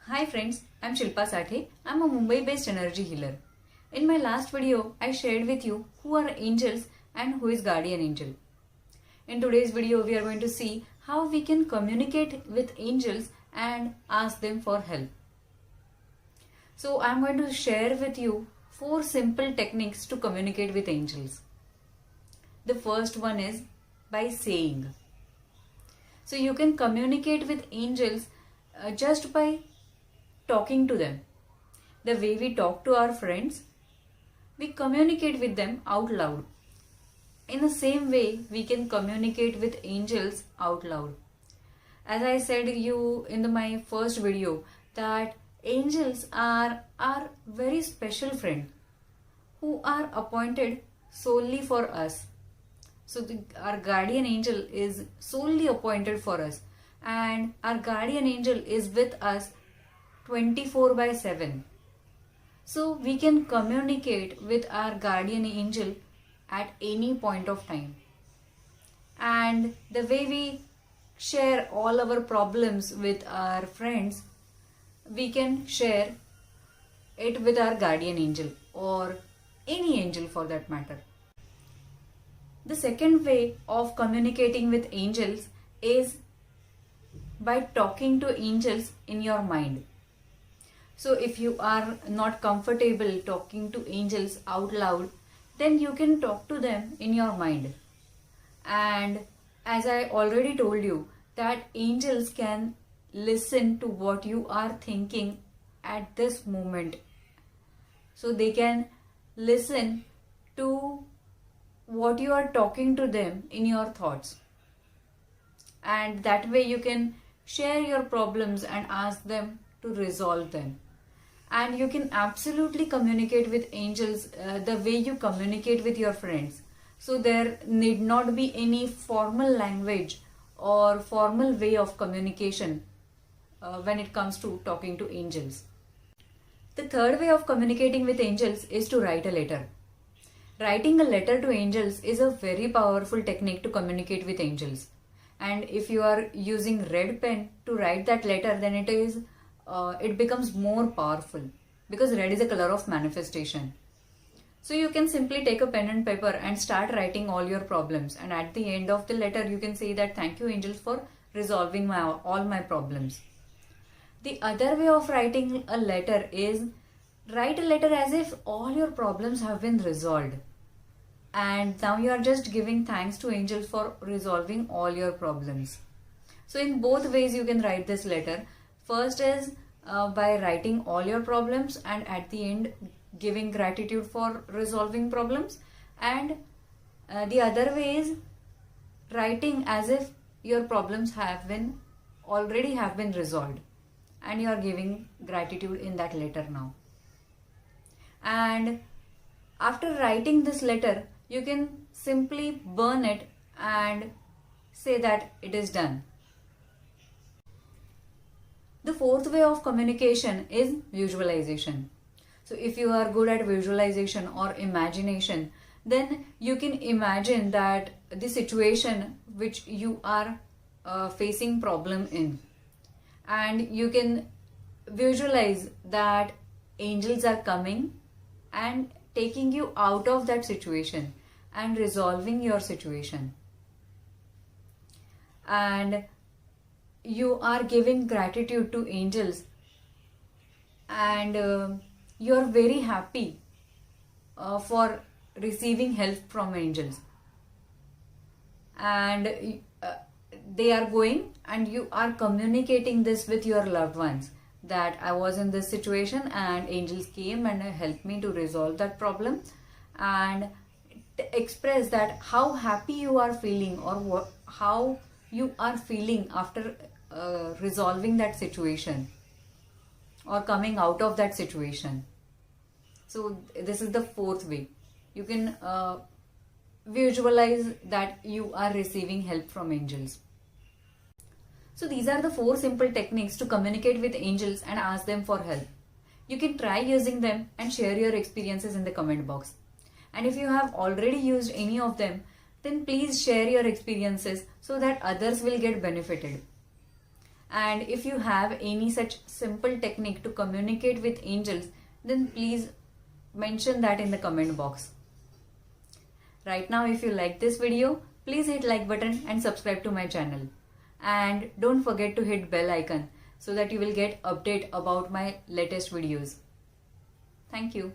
Hi friends, I'm Shilpa Sathe. I'm a Mumbai-based energy healer. In my last video, I shared with you who are angels and who is guardian angel. In today's video, we are going to see how we can communicate with angels and ask them for help. So I'm going to share with you 4 simple techniques to communicate with angels. The first one is by saying. So you can communicate with angels just by talking to them. The way we talk to our friends, we communicate with them out loud. In the same way, we can communicate with angels out loud. As I said you in my first video, that angels are our very special friend who are appointed solely for us. So our guardian angel is solely appointed for us, and our guardian angel is with us 24/7. So we can communicate with our guardian angel at any point of time. And the way we share all our problems with our friends, we can share it with our guardian angel or any angel for that matter. The second way of communicating with angels is by talking to angels in your mind. So if you are not comfortable talking to angels out loud, then you can talk to them in your mind. And as I already told you, that angels can listen to what you are thinking at this moment. So they can listen to what you are talking to them in your thoughts. And that way you can share your problems and ask them to resolve them. And you can absolutely communicate with angels the way you communicate with your friends. So there need not be any formal language or formal way of communication when it comes to talking to angels. The third way of communicating with angels is to write a letter. Writing a letter to angels is a very powerful technique to communicate with angels. And if you are using red pen to write that letter, then it becomes more powerful, because red is a color of manifestation. So you can simply take a pen and paper and start writing all your problems, and at the end of the letter you can say that thank you angels for resolving all my problems. The other way of writing a letter is write a letter as if all your problems have been resolved, and now you are just giving thanks to angels for resolving all your problems. So in both ways you can write this letter. First is by writing all your problems, and at the end giving gratitude for resolving problems. And the other way is writing as if your problems already have been resolved, and you are giving gratitude in that letter now. And after writing this letter, you can simply burn it and say that it is done. The fourth way of communication is visualization. So if you are good at visualization or imagination, then you can imagine that the situation which you are facing problem in, and you can visualize that angels are coming and taking you out of that situation and resolving your situation. And you are giving gratitude to angels, and you are very happy for receiving help from angels. And they are going, and you are communicating this with your loved ones, that I was in this situation and angels came and helped me to resolve that problem, and express that how happy you are feeling, or how you are feeling after resolving that situation or coming out of that situation. So this is the fourth way. You can visualize that you are receiving help from angels. So these are the 4 simple techniques to communicate with angels and ask them for help. You can try using them and share your experiences in the comment box. And if you have already used any of them, then please share your experiences so that others will get benefited. And if you have any such simple technique to communicate with angels, then please mention that in the comment box. Right now, if you like this video, please hit like button and subscribe to my channel. And don't forget to hit bell icon so that you will get update about my latest videos. Thank you.